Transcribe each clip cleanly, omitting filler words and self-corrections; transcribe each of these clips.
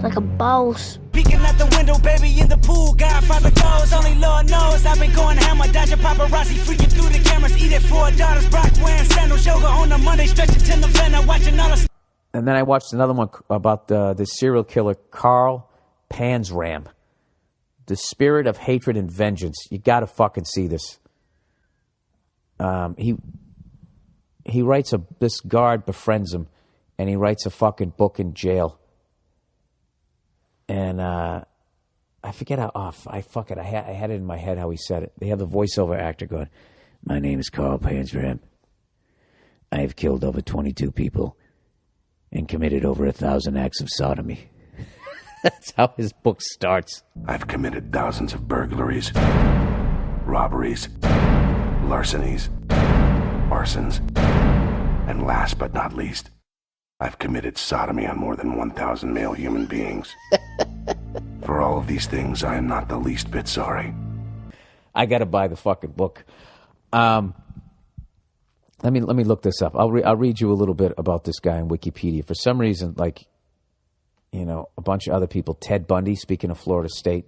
like a boss. Peeking out the window, baby, in the pool. Godfather goes, only Lord knows. I've been going hammer, dodging paparazzi, freaking through the cameras. Eat it for $4, Brock wearing sandals. Yoga on a Monday, stretching to November, watching all the... And then I watched another one about the serial killer Carl Panzram. The Spirit of Hatred and Vengeance. You got to fucking see this. He writes this guard befriends him, and he writes a fucking book in jail. And I forget how off. I had it in my head how he said it. They have the voiceover actor going, "My name is Carl Panzram. I have killed over 22 people and committed over 1,000 acts of sodomy." That's how his book starts. I've committed thousands of burglaries, robberies, larcenies, arsons, and last but not least, I've committed sodomy on more than 1,000 male human beings. For all of these things, I am not the least bit sorry. I got to buy the fucking book. Let me look this up. I'll read you a little bit about this guy on Wikipedia. For some reason, a bunch of other people. Ted Bundy, speaking of Florida State.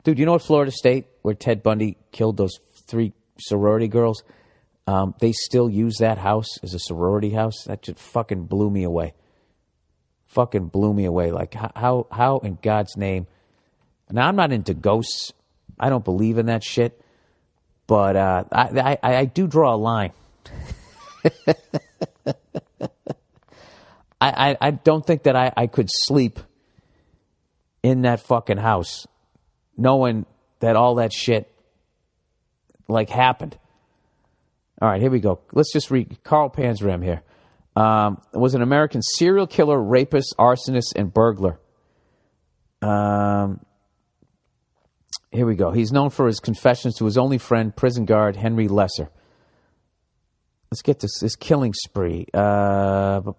Dude, you know what Florida State, where Ted Bundy killed those 3 sorority girls? They still use that house as a sorority house. That just fucking blew me away. Fucking blew me away. Like, how in God's name? Now, I'm not into ghosts. I don't believe in that shit. But I do draw a line. I don't think that I could sleep in that fucking house knowing that all that shit, happened. All right, here we go. Let's just read Carl Panzram here. Was an American serial killer, rapist, arsonist, and burglar. Here we go. He's known for his confessions to his only friend, prison guard Henry Lesser. Let's get this killing spree. What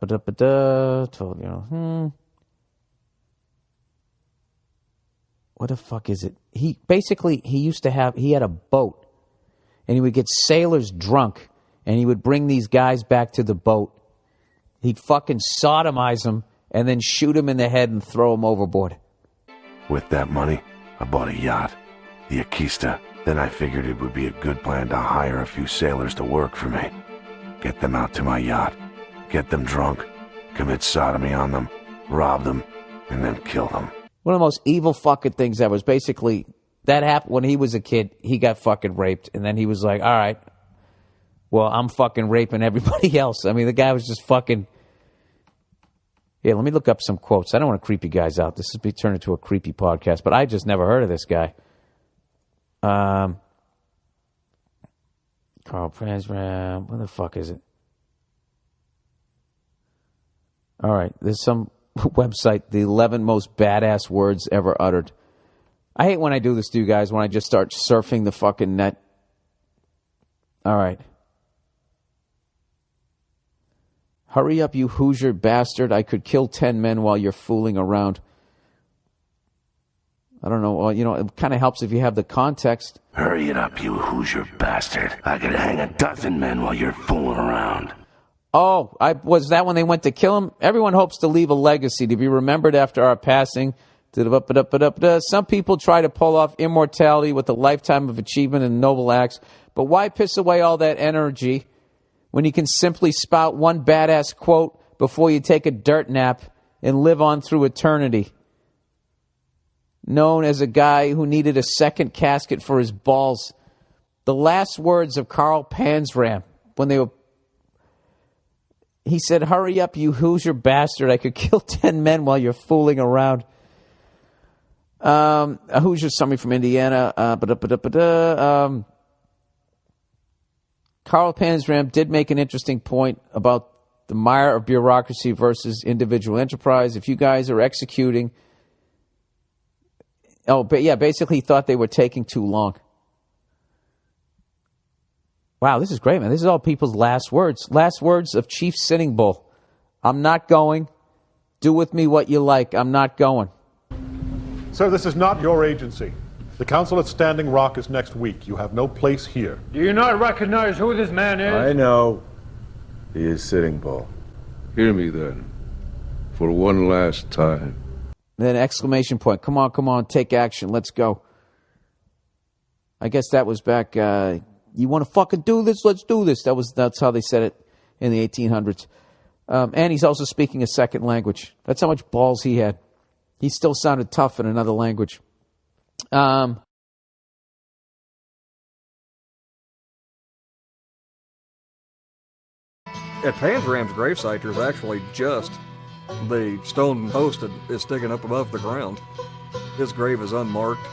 the fuck is it? He had a boat, and he would get sailors drunk, and he would bring these guys back to the boat. He'd fucking sodomize them, and then shoot them in the head and throw them overboard. With that money, I bought a yacht, the Akista. Then I figured it would be a good plan to hire a few sailors to work for me. Get them out to my yacht, get them drunk, commit sodomy on them, rob them, and then kill them. One of the most evil fucking things ever was basically, that happened when he was a kid. He got fucking raped, and then he was like, all right, well, I'm fucking raping everybody else. I mean, the guy was just fucking... Yeah, let me look up some quotes. I don't want to creep you guys out. This is turned into a creepy podcast, but I just never heard of this guy. Carl Panzram, what the fuck is it? All right, there's some website, the 11 most badass words ever uttered. I hate when I do this to you guys, when I just start surfing the fucking net. All right. Hurry up, you Hoosier bastard. I could kill 10 men while you're fooling around. I don't know. Well, it kind of helps if you have the context. Hurry it up, you Hoosier bastard. I could hang 12 men while you're fooling around. Oh, was that when they went to kill him? Everyone hopes to leave a legacy, to be remembered after our passing. Some people try to pull off immortality with a lifetime of achievement and noble acts. But why piss away all that energy when you can simply spout one badass quote before you take a dirt nap and live on through eternity? Known as a guy who needed a second casket for his balls. The last words of Carl Panzram he said, hurry up, you Hoosier bastard. I could kill 10 men while you're fooling around. A Hoosier, somebody from Indiana. Carl Panzram did make an interesting point about the mire of bureaucracy versus individual enterprise. If you guys are executing... Oh, but yeah, basically he thought they were taking too long. Wow, this is great, man. This is all people's last words. Last words of Chief Sitting Bull. I'm not going. Do with me what you like. I'm not going. Sir, this is not your agency. The council at Standing Rock is next week. You have no place here. Do you not recognize who this man is? I know. He is Sitting Bull. Hear me then, for one last time. And then exclamation point. Come on, take action. Let's go. I guess that was back, you want to fucking do this? Let's do this. That's how they said it in the 1800s. And he's also speaking a second language. That's how much balls he had. He still sounded tough in another language. At Panzram's gravesite, there's actually just the stone post that is sticking up above the ground. His grave is unmarked.